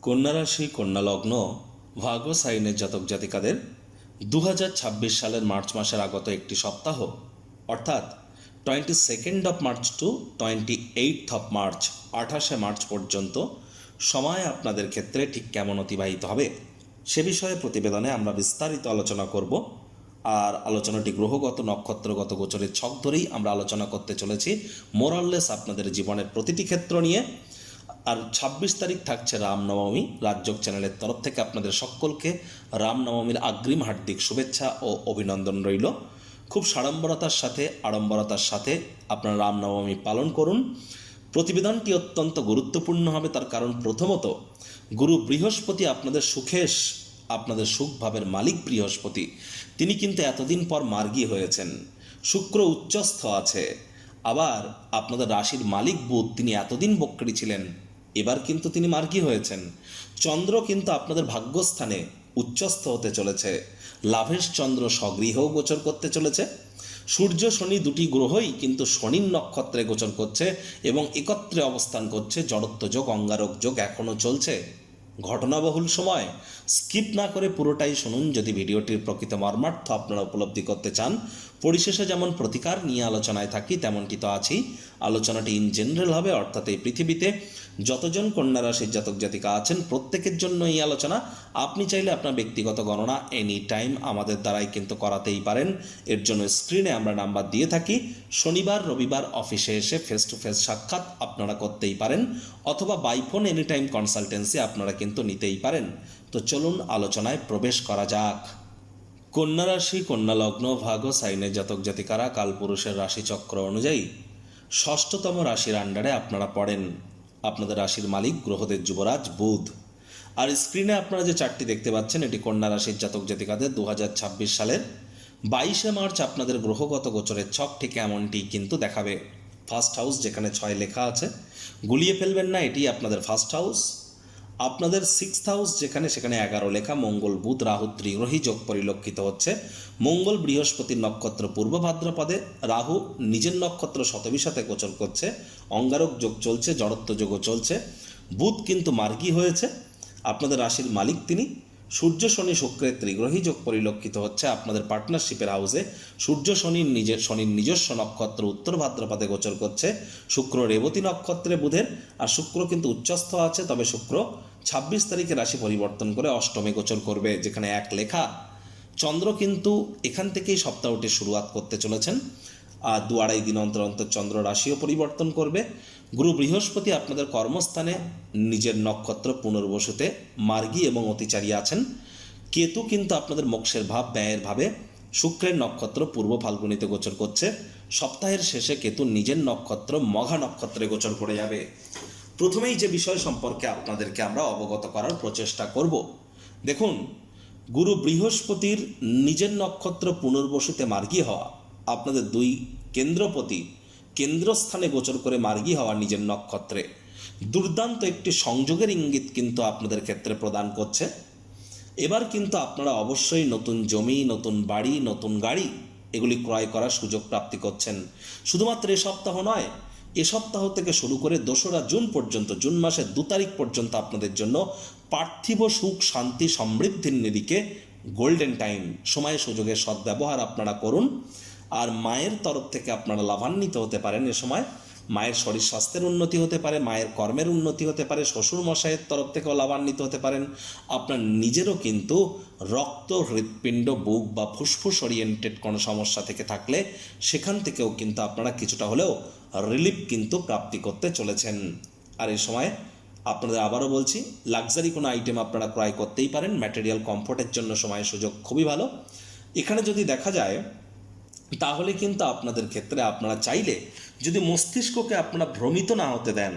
কন্যা রাশি কন্যা লগ্ন ভাগ্য সাইনের জাতক জাতিকাদের 2026 সালের মার্চ মাসের আগত একটি সপ্তাহ অর্থাৎ 22nd of March to 28th of March 28শে মার্চ পর্যন্ত সময় আপনাদের ক্ষেত্রে ঠিক কেমন অতিবাহিত হবে সে বিষয়ে প্রতিবেদনে আমরা বিস্তারিত আলোচনা করব। আর আলোচনাটি গ্রহগত নক্ষত্রগত গোচরের ছক ধরেই আমরা আলোচনা করতে চলেছি, মোরাললেস আপনাদের জীবনের প্রতিটি ক্ষেত্র নিয়ে। আর 26 তারিখ থাকছে রামনবমী। রাজযোগ চ্যানেলের তরফ থেকে আপনাদের সকলকে রামনবমীর অগ্রিম হার্দিক শুভেচ্ছা ও অভিনন্দন রইল। খুব সাড়ম্বরতার সাথে আড়ম্বরতার সাথে আপনারা রামনবমী পালন করুন। প্রতিবেদনটি অত্যন্ত গুরুত্বপূর্ণ হবে, তার কারণ প্রথমত গুরু বৃহস্পতি আপনাদের আপনাদের সুখভাবের মালিক বৃহস্পতি, তিনি কিন্তু এতদিন পর মার্গী হয়েছেন। শুক্র উচ্চস্থ আছে, আবার আপনাদের রাশির মালিক বুধ, তিনি এতদিন বক্রী ছিলেন, এবার কিন্তু তিনি মার্গী হয়েছেন। চন্দ্র কিন্তু আপনাদের ভাগ্যস্থানে উচ্চস্থ হতে চলেছে। লাভেশ চন্দ্র স্বগৃহেও গোচর করতে চলেছে। সূর্য শনি দুটি গ্রহই কিন্তু শনির নক্ষত্রে গোচর করছে এবং একত্রে অবস্থান করছে। জড়ত্ব যোগ অঙ্গারক যোগ এখনও চলছে। ঘটনাবহুল সময়, স্কিপ না করে পুরোটাই শুনুন যদি ভিডিওটির প্রকৃত মর্মার্থ আপনারা উপলব্ধি করতে চান। পরিশেষে যেমন প্রতিকার নিয়ে আলোচনায় থাকি তেমনটি তো আছেই। আলোচনাটি ইন জেনারেল হবে, অর্থাৎ এই পৃথিবীতে যতজন কন্যা রাশির জাতক জাতিকা আছেন প্রত্যেকের জন্য এই আলোচনা। আপনি চাইলে আপনার ব্যক্তিগত গণনা এনি টাইম আমাদের দ্বারাই কিন্তু করাতেই পারেন। এর জন্য স্ক্রিনে আমরা নাম্বার দিয়ে থাকি। শনিবার রবিবার অফিসে এসে ফেস টু ফেস সাক্ষাৎ আপনারা করতেই পারেন, অথবা বাইফোন এনি টাইম কনসালটেন্সি আপনারা কিন্তু নিতেই পারেন। তো চলুন আলোচনায় প্রবেশ করা যাক। কন্যা রাশি কন্যা লগ্ন ভাগ্য সাইনের জাতক জাতিকারা কালপুরুষের রাশিচক্র অনুযায়ী ষষ্ঠতম রাশির আন্ডারে আপনারা পড়েন। আপনাদের রাশির মালিক গ্রহদের যুবরাজ বুধ। আর স্ক্রিনে আপনারা যে চারটি দেখতে পাচ্ছেন এটি কন্যা রাশির জাতক জাতিকাদের 2026 সালের 22শে মার্চ আপনাদের গ্রহগত গোচরের ছক ঠিক এমনটি কিন্তু দেখাবে। ফার্স্ট হাউস যেখানে 6 লেখা আছে, গুলিয়ে ফেলবেন না, এটি আপনাদের ফার্স্ট হাউস। আপনাদের 6th হাউস যেখানে, সেখানে 11 লেখা। মঙ্গল বুধ রাহু ত্রিগ্রহী যোগ পরিলক্ষিত হচ্ছে। মঙ্গল বৃহস্পতির নক্ষত্র পূর্ব ভাদ্রপদে, রাহু নিজের নক্ষত্র শতবিশাতে গোচর করছে। অঙ্গারক যোগ চলছে, জড়ত্ব যোগও চলছে। বুধ কিন্তু মার্গী হয়েছে। আপনাদের রাশির মালিক তিনি। সূর্য শনি শুক্রের ত্রিগ্রহী যোগ পরিলক্ষিত হচ্ছে আপনাদের পার্টনারশিপের হাউসে। সূর্য শনির নিজস্ব নক্ষত্র উত্তর ভাদ্রপদে গোচর করছে। শুক্র রেবতী নক্ষত্রে বুধের, আর শুক্র কিন্তু উচ্চস্থ আছে। তবে শুক্র 26 তারিখে রাশি পরিবর্তন করে অষ্টমে গোচর করবে, যেখানে 1 লেখা। চন্দ্র কিন্তু এখান থেকেই সপ্তাহটির শুরুয়াত করতে চলেছেন। আর 2-2.5 দিন অন্তর অন্তর চন্দ্র রাশিও পরিবর্তন করবে। গুরু বৃহস্পতি আপনাদের কর্মস্থানে নিজের নক্ষত্র পুনর্বসুতে মার্গী এবং অতিচারী আছেন। কেতু কিন্তু আপনাদের মোক্ষের ভাব ব্যয়ের ভাবে শুক্রের নক্ষত্র পূর্ব ফাল্গুনীতে গোচর করছে। সপ্তাহের শেষে কেতু নিজের নক্ষত্র মঘা নক্ষত্রে গোচর করে যাবে। প্রথমেই যে বিষয় সম্পর্কে আপনাদেরকে আমরা অবগত করার প্রচেষ্টা করব, দেখুন, গুরু বৃহস্পতির নিজের নক্ষত্র পুনর্বসুতে মার্গী হওয়া, আপনাদের 2 কেন্দ্রপতি কেন্দ্রস্থানে গোচর করে মার্গী হওয়া নিজের নক্ষত্রে দুর্দান্ত একটি সংযোগের ইঙ্গিত কিন্তু আপনাদের ক্ষেত্রে প্রদান করছে। এবার কিন্তু আপনারা অবশ্যই নতুন জমি, নতুন বাড়ি, নতুন গাড়ি এগুলি ক্রয় করার সুযোগ প্রাপ্তি করছেন। শুধুমাত্র এ সপ্তাহ নয়, এ সপ্তাহ থেকে শুরু করে 2রা জুন পর্যন্ত, জুন মাসের 2 তারিখ পর্যন্ত আপনাদের জন্য পার্থিব সুখ শান্তি সমৃদ্ধির নিরিখে গোল্ডেন টাইম। সময় সুযোগের সদ্ব্যবহার আপনারা করুন। আর মায়ের তরফ থেকে আপনারা লাভান্বিত হতে পারেন। এ সময় মায়ের শরীর স্বাস্থ্যের উন্নতি হতে পারে, মায়ের কর্মের উন্নতি হতে পারে, শ্বশুর মশাইয়ের তরফ থেকেও লাভান্বিত হতে পারেন। আপনার নিজেরও কিন্তু রক্ত, হৃৎপিণ্ড, বুক বা ফুসফুস ওরিয়েন্টেড কোনো সমস্যা থেকে থাকলে সেখান থেকেও কিন্তু আপনারা কিছুটা হলেও রিলিফ কিন্তু প্রাপ্তি করতে চলেছেন। আর এই সময় আপনাদের আবারও বলছি, লাক্সারি কোনো আইটেম আপনারা ক্রয় করতেই পারেন। ম্যাটেরিয়াল কমফোর্টের জন্য সময় সুযোগ খুবই ভালো। এখানে যদি দেখা যায় তাহলে কিন্তু আপনাদের ক্ষেত্রে আপনারা চাইলে যদি মস্তিষ্ককে আপনারা ভ্রমিত না হতে দেন,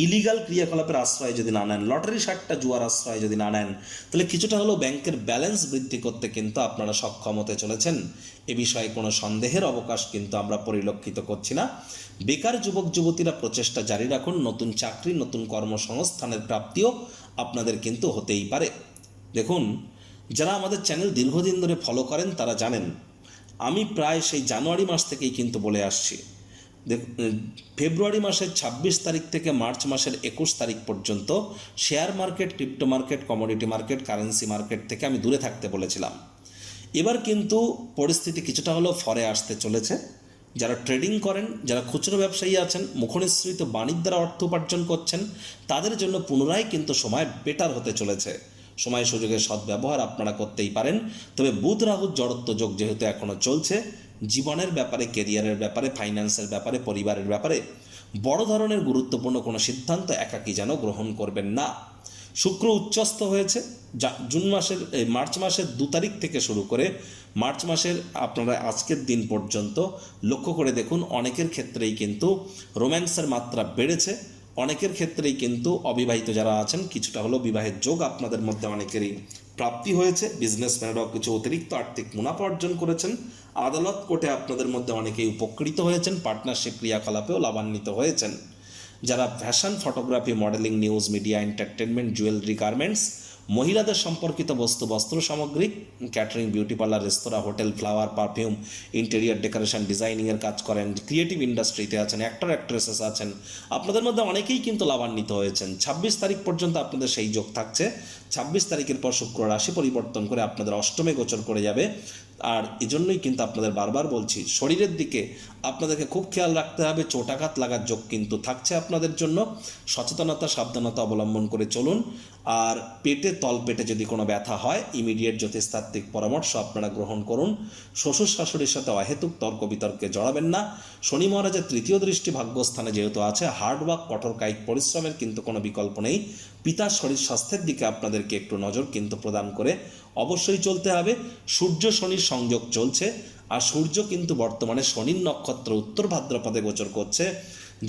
ইলিগাল ক্রিয়াকলাপের আশ্রয় যদি না নেন, লটারি সাট্টা জুয়ার আশ্রয় যদি না নেন, তাহলে কিছুটা হলেও ব্যাংকের ব্যালেন্স বৃদ্ধি করতে কিন্তু আপনারা সক্ষম হতে চলেছেন। এ বিষয়ে কোনো সন্দেহের অবকাশ কিন্তু আমরা পরিলক্ষিত করছি না। বেকার যুবক যুবতীরা প্রচেষ্টা জারি রাখুন। নতুন চাকরি, নতুন কর্মসংস্থানের প্রাপ্তিও আপনাদের কিন্তু হতেই পারে। দেখুন, যারা আমাদের চ্যানেল দীর্ঘদিন ধরে ফলো করেন তারা জানেন আমি প্রায় সেই জানুয়ারি মাস থেকেই কিন্তু বলে আসছি, ফেব্রুয়ারি মাসের ২৬ তারিখ থেকে মার্চ মাসের ২১ তারিখ পর্যন্ত share market, crypto market, commodity market, currency market থেকে আমি দূরে থাকতে বলেছিলাম। এবার কিন্তু পরিস্থিতি কিছুটা হলেও ফরে আসতে চলেছে। যারা ট্রেডিং করেন, যারা খুচরো ব্যবসায়ী আছেন, মুখনিসৃত বাণিজ্য দ্বারা অর্থ উপার্জন করছেন, তাদের জন্য পুনরায় কিন্তু সময় বেটার হতে চলেছে। সময় সুযোগের সদ্ব্যবহার আপনারা করতেই পারেন। তবে বুধ রাহুর জড়ত্ব যোগ যেহেতু এখনও চলছে, জীবনের ব্যাপারে, কেরিয়ারের ব্যাপারে, ফাইন্যান্সের ব্যাপারে, পরিবারের ব্যাপারে বড় ধরনের গুরুত্বপূর্ণ কোনো সিদ্ধান্ত একাকী যেন গ্রহণ করবেন না। শুক্র উচ্চস্থ হয়েছে মার্চ মাসের ২ তারিখ থেকে শুরু করে মার্চ মাসের আপনারা আজকের দিন পর্যন্ত লক্ষ্য করে দেখুন, অনেকের ক্ষেত্রেই কিন্তু রোম্যান্সের মাত্রা বেড়েছে। অনেকের ক্ষেত্রেই কিন্তু অবিবাহিত যারা আছেন, কিছুটা হলেও বিবাহের যোগ আপনাদের মধ্যে অনেকেরই প্রাপ্তি হয়েছে। বিজনেসম্যানেরাও কিছু অতিরিক্ত আর্থিক মুনাফা অর্জন করেছেন। আদালত কোর্টে আপনাদের মধ্যে অনেকেই উপকৃত হয়েছেন। পার্টনারশিপ ক্রিয়াকলাপেও লাভান্বিত হয়েছেন। যারা fashion, photography, modelling, news media, entertainment, jewellery, garments, মহিলাদের সম্পর্কিত বস্তু, বস্ত্র সামগ্রী, ক্যাটারিং, বিউটি পার্লার, রেস্তোরাঁ, hotel, flower, perfume, interior decoration, ডিজাইনিংয়ের কাজ করেন, ক্রিয়েটিভ ইন্ডাস্ট্রিতে আছেন, অ্যাক্টর অ্যাক্ট্রেসেস আছেন, আপনাদের মধ্যে অনেকেই কিন্তু লাভান্বিত হয়েছেন। ২৬ তারিখ পর্যন্ত আপনাদের সেই যোগ থাকছে। ২৬ তারিখের পর শুক্র রাশি পরিবর্তন করে আপনাদের অষ্টমে গোচর করে যাবে। আর এজন্যই কিন্তু আপনাদের বারবার বলছি, শরীরের দিকে আপনাদেরকে খুব খেয়াল রাখতে হবে। চোটাঘাত লাগার যোগ কিন্তু থাকছে আপনাদের জন্য। সচেতনতা, সাবধানতা অবলম্বন করে চলুন। আর তলপেটে যদি কোনো ব্যথা হয়, ইমিডিয়েট জ্যোতিষতাত্ত্বিক পরামর্শ আপনারা গ্রহণ করুন। শ্বশুর শাশুড়ির সাথে অহেতুক তর্ক বিতর্কে জড়াবেন না। শনি মহারাজের তৃতীয় দৃষ্টি ভাগ্যস্থানে যেহেতু আছে, হার্ডওয়ার্ক, কঠোর কায়িক পরিশ্রমের কিন্তু কোনো বিকল্প নেই। পিতার শরীর স্বাস্থ্যের দিকে আপনাদেরকে একটু নজর কিন্তু প্রদান করে অবশ্যই চলতে হবে। সূর্য শনির সংযোগ চলছে, আর সূর্য কিন্তু বর্তমানে শনির নক্ষত্র উত্তর ভাদ্রপদে গোচর করছে।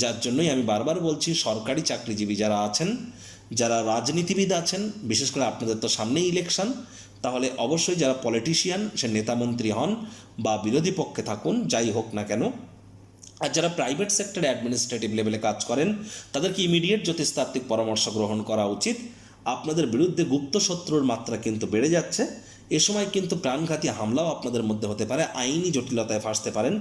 যার জন্যই আমি বারবার বলছি, সরকারি চাকরিজীবী যারা আছেন, যারা রাজনীতিবিদ আছেন, বিশেষ করে আপনাদের তো সামনেই ইলেকশন, তাহলে অবশ্যই যারা পলিটিশিয়ান, সে নেতামন্ত্রী হন বা বিরোধী পক্ষে থাকুন, যাই হোক না কেন, আর যারা প্রাইভেট সেক্টরে অ্যাডমিনিস্ট্রেটিভ লেভেলে কাজ করেন, তাদেরকে ইমিডিয়েট জ্যোতিষতাত্ত্বিক পরামর্শ গ্রহণ করা উচিত। আপনাদের বিরুদ্ধে গুপ্ত শত্রুর মাত্রা কিন্তু বেড়ে যাচ্ছে। এ সময় কিন্তু প্রাণঘাতী হামলাও আপনাদের মধ্যে হতে পারে। আইনি জটিলতায় ফাঁসতে পারেন।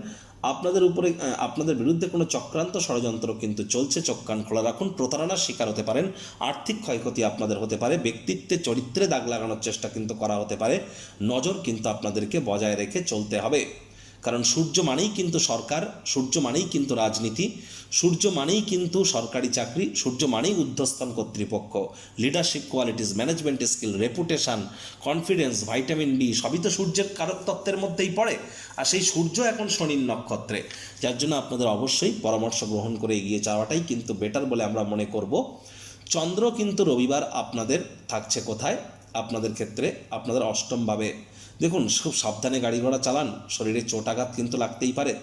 আপনাদের বিরুদ্ধে কোনো চক্রান্ত, ষড়যন্ত্র কিন্তু চলছে। চোখ কান খোলা রাখুন। প্রতারণার শিকার হতে পারেন। আর্থিক ক্ষয়ক্ষতি আপনাদের হতে পারে। ব্যক্তিত্বে, চরিত্রে দাগ লাগানোর চেষ্টা কিন্তু করা হতে পারে। নজর কিন্তু আপনাদেরকে বজায় রেখে চলতে হবে। কারণ সূর্য মানেই কিন্তু সরকার, সূর্য মানেই কিন্তু রাজনীতি, সূর্য মানেই কিন্তু সরকারি চাকরি, সূর্য মানেই ঊর্ধ্বস্থান কর্তৃপক্ষ, leadership qualities, management skill, reputation, confidence, vitamin D, সবই তো সূর্যের কারক তত্ত্বের মধ্যেই পড়ে। আর সেই সূর্য এখন শনির নক্ষত্রে, যার জন্য আপনাদের অবশ্যই পরামর্শ গ্রহণ করে এগিয়ে যাওয়াটাই কিন্তু বেটার বলে আমরা মনে করব। চন্দ্র কিন্তু রবিবার আপনাদের থাকছে কোথায়? আপনাদের ক্ষেত্রে আপনাদের অষ্টমভাবে। দেখুন, খুব সাবধানে গাড়ি ঘোড়া চালান, শরীরে চোটাঘাত কিন্তু লাগতেই পারে।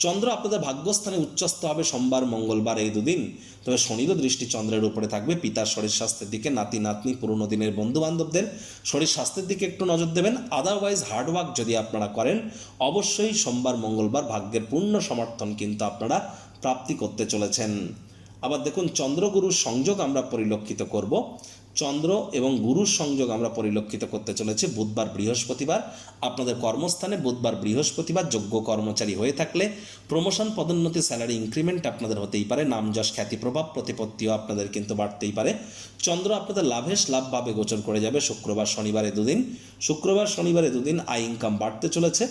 চন্দ্র আপনাদের ভাগ্যস্থানে উচ্চস্থ হবে সোমবার, মঙ্গলবার, এই দুদিন। তবে শনিরও দৃষ্টি চন্দ্রের উপরে থাকবে। পিতার শরীর স্বাস্থ্যের দিকে, নাতি নাতনি, পুরনো দিনের বন্ধু বান্ধবদের শরীর স্বাস্থ্যের দিকে একটু নজর দেবেন। আদারওয়াইজ হার্ডওয়ার্ক যদি আপনারা করেন, অবশ্যই সোমবার, মঙ্গলবার ভাগ্যের পূর্ণ সমর্থন কিন্তু আপনারা প্রাপ্তি করতে চলেছেন। আবার দেখুন, চন্দ্রগুরুর সংযোগ আমরা পরিলক্ষিত করব। চন্দ্র এবং গুরুর সংযোগ আমরা পরিলক্ষিত করতে চলেছি বুধবার, বৃহস্পতিবার। আপনাদের কর্মস্থানে বুধবার, বৃহস্পতিবার যোগ্য কর্মচারী হয়ে থাকলে প্রমোশন, পদোন্নতি, স্যালারি ইনক্রিমেন্ট আপনাদের হতেই পারে। নাম যশ, খ্যাতি, প্রভাব, প্রতিপত্তিও আপনাদের কিন্তু বাড়তেই পারে। চন্দ্র আপনাদের লাভেশ লাভভাবে গোচর করে যাবে শুক্রবার, শনিবারে দুদিন। শুক্রবার, শনিবারে দুদিন আয় ইনকাম বাড়তে চলেছে।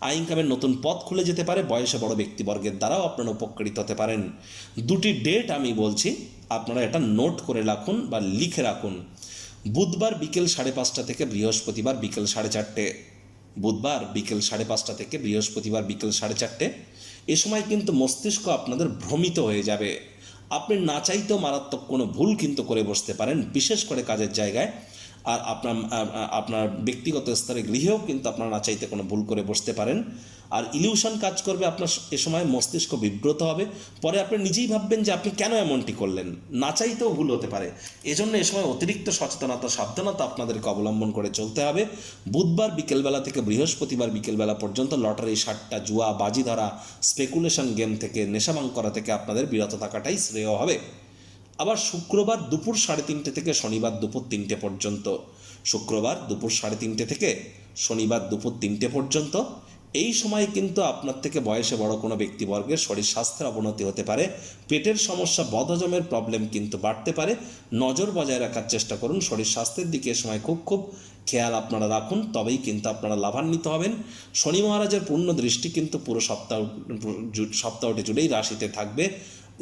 আয় ইনকামের নতুন পথ খুলে যেতে পারে। বয়সে বড় ব্যক্তিবর্গের দ্বারাও আপনারা উপকৃত হতে পারেন। দুটি ডেট আমি বলছি, আপনারা এটা নোট করে রাখুন বা লিখে রাখুন। বুধবার বিকেল 5:30 থেকে বৃহস্পতিবার বিকেল 4:30। বুধবার বিকেল 5:30 থেকে বৃহস্পতিবার বিকেল 4:30। এ সময় কিন্তু মস্তিষ্ক আপনাদের ভ্রমিত হয়ে যাবে। আপনি না চাইতেও মারাত্মক কোনো ভুল কিন্তু করে বসতে পারেন, বিশেষ করে কাজের জায়গায়। আর আপনার ব্যক্তিগত স্তরে, গৃহেও কিন্তু আপনারা না চাইতে কোনো ভুল করে বসতে পারেন। আর ইলিউশন কাজ করবে। আপনার এ সময় মস্তিষ্ক বিব্রত হবে। পরে আপনি নিজেই ভাববেন যে আপনি কেন এমনটি করলেন। না চাইতেও ভুল হতে পারে। এজন্য এ সময় অতিরিক্ত সচেতনতা, সাবধানতা আপনাদেরকে অবলম্বন করে চলতে হবে। বুধবার বিকেলবেলা থেকে বৃহস্পতিবার বিকেলবেলা পর্যন্ত লটারি, সাট্টা, জুয়া, বাজি ধরা, স্পেকুলেশন গেম থেকে, নেশাভাং করা থেকে আপনাদের বিরত থাকাটাই শ্রেয় হবে। আবার শুক্রবার দুপুর 3:30 থেকে শনিবার দুপুর 3টে পর্যন্ত, শুক্রবার দুপুর 3:30 থেকে শনিবার দুপুর 3টে পর্যন্ত এই সময় কিন্তু আপনার থেকে বয়সে বড় কোনো ব্যক্তিবর্গের শরীর স্বাস্থ্যের অবনতি হতে পারে, পেটের সমস্যা, বদহজমের প্রবলেম কিন্তু বাড়তে পারে। নজর বজায় রাখার চেষ্টা করুন, শরীর স্বাস্থ্যের দিকে এ সময় খুব খেয়াল আপনারা রাখুন, তবেই কিন্তু আপনারা লাভান্বিত হবেন। শনি মহারাজের পূর্ণ দৃষ্টি কিন্তু পুরো সপ্তাহটি জুড়েই রাশিতে থাকবে।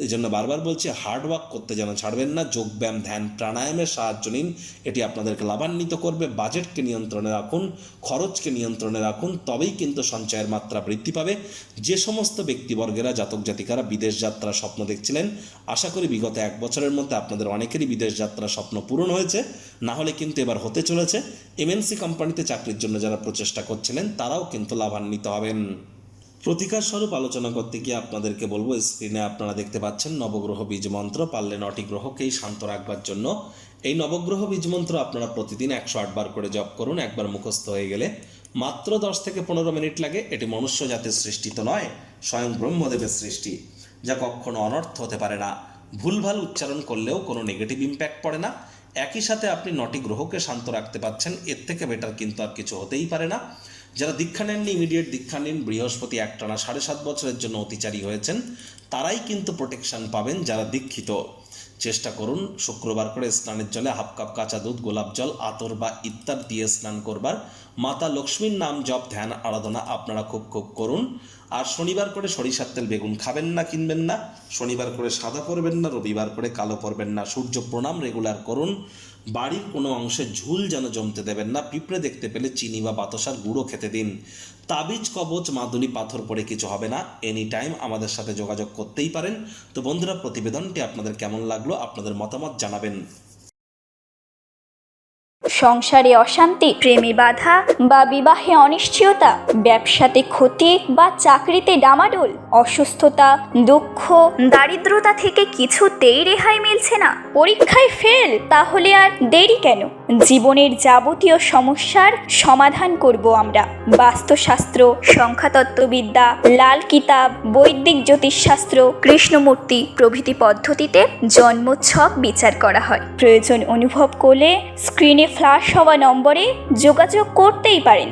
এই জন্য বারবার বলছি, হার্ডওয়ার্ক করতে যেন ছাড়বেন না। যোগব্যায়াম, ধ্যান, প্রাণায়ামের সাহায্য নিন, এটি আপনাদেরকে লাভান্বিত করবে। বাজেটকে নিয়ন্ত্রণে রাখুন, খরচকে নিয়ন্ত্রণে রাখুন, তবেই কিন্তু সঞ্চয়ের মাত্রা বৃদ্ধি পাবে। যে সমস্ত ব্যক্তিবর্গেরা, জাতক জাতিকারা বিদেশ যাত্রার স্বপ্ন দেখছিলেন, আশা করি বিগত 1 বছরের মধ্যে আপনাদের অনেকেরই বিদেশ যাত্রার স্বপ্ন পূরণ হয়েছে, না হলে কিন্তু এবার হতে চলেছে। এমএনসি কোম্পানিতে চাকরির জন্য যারা প্রচেষ্টা করছিলেন, তারাও কিন্তু লাভান্বিত হবেন। প্রতিকার স্বরূপ আলোচনা করতে গিয়ে আপনাদেরকে বলবো, স্ক্রিনে আপনারা দেখতে পাচ্ছেন নবগ্রহ বীজ মন্ত্র। পারলে 9টি গ্রহকেই শান্ত রাখবার জন্য এই নবগ্রহ বীজ মন্ত্র আপনারা প্রতিদিন 108 বার করে জপ করুন। একবার মুখস্থ হয়ে গেলে মাত্র 10 থেকে 15 মিনিট লাগে। এটি মনুষ্য জাতির সৃষ্টি তো নয়, স্বয়ং ব্রহ্মদেবের সৃষ্টি, যা কখনো অনর্থ হতে পারে না। ভুলভাল উচ্চারণ করলেও কোনো নেগেটিভ ইম্প্যাক্ট পড়ে না। একই সাথে আপনি 9টি গ্রহকে শান্ত রাখতে পারছেন, এর থেকে বেটার কিন্তু আর কিছু হতেই পারে না। যারা দীক্ষা নেননি, ইমিডিয়েট দীক্ষা নিন। বৃহস্পতি একটানা 7.5 বছরের জন্য অতিচারী হয়েছেন, তারাই কিন্তু প্রোটেকশন পাবেন। যারা দীক্ষিত, চেষ্টা করুন শুক্রবার করে স্নানের জলে 1/2 কাপ কাঁচা দুধ, গোলাপ জল, আতর বা ইত্যাদি দিয়ে স্নান করবার। মাতা লক্ষ্মীর নাম জপ, ধ্যান, আরাধনা আপনারা খুব করুন। আর শনিবার করে সরিষার তেল বেগুন খাবেন না, কিনবেন না। শনিবার করে সাদা পরবেন না, রবিবার করে কালো পরবেন না। সূর্য প্রণাম রেগুলার করুন। বাড়ির কোনো অংশে ঝুল যেন জমতে দেবেন না। পিঁপড়ে দেখতে পেলে চিনি বা বাতাসার গুঁড়ো খেতে দিন। তাবিজ, কবচ, মাদুলি, পাথর পরে কিছু হবে না। এনি টাইম আমাদের সাথে যোগাযোগ করতেই পারেন। তো বন্ধুরা, প্রতিবেদনটি আপনাদের কেমন লাগলো, আপনাদের মতামত জানাবেন। সংসারে অশান্তি, প্রেমে বাধা বা বিবাহে অনিশ্চয়তা, ব্যবসাতে ক্ষতি বা চাকরিতে ডামাডোল, অসুস্থতা, দুঃখ, দারিদ্রতা থেকে কিছুতেই রেহাই মিলছে না, পরীক্ষায় ফেল, তাহলে আর দেরি কেন? জীবনের যাবতীয় সমস্যার সমাধান করব আমরা। বাস্তুশাস্ত্র, সংখ্যাতত্ত্ববিদ্যা, লাল কিতাব, বৈদিক জ্যোতিষশাস্ত্র, কৃষ্ণমূর্তি প্রভৃতি পদ্ধতিতে জন্মছক বিচার করা হয়। প্রয়োজন অনুভব করলে স্ক্রিনে ফ্ল্যাশ হওয়া নম্বরে যোগাযোগ করতেই পারেন।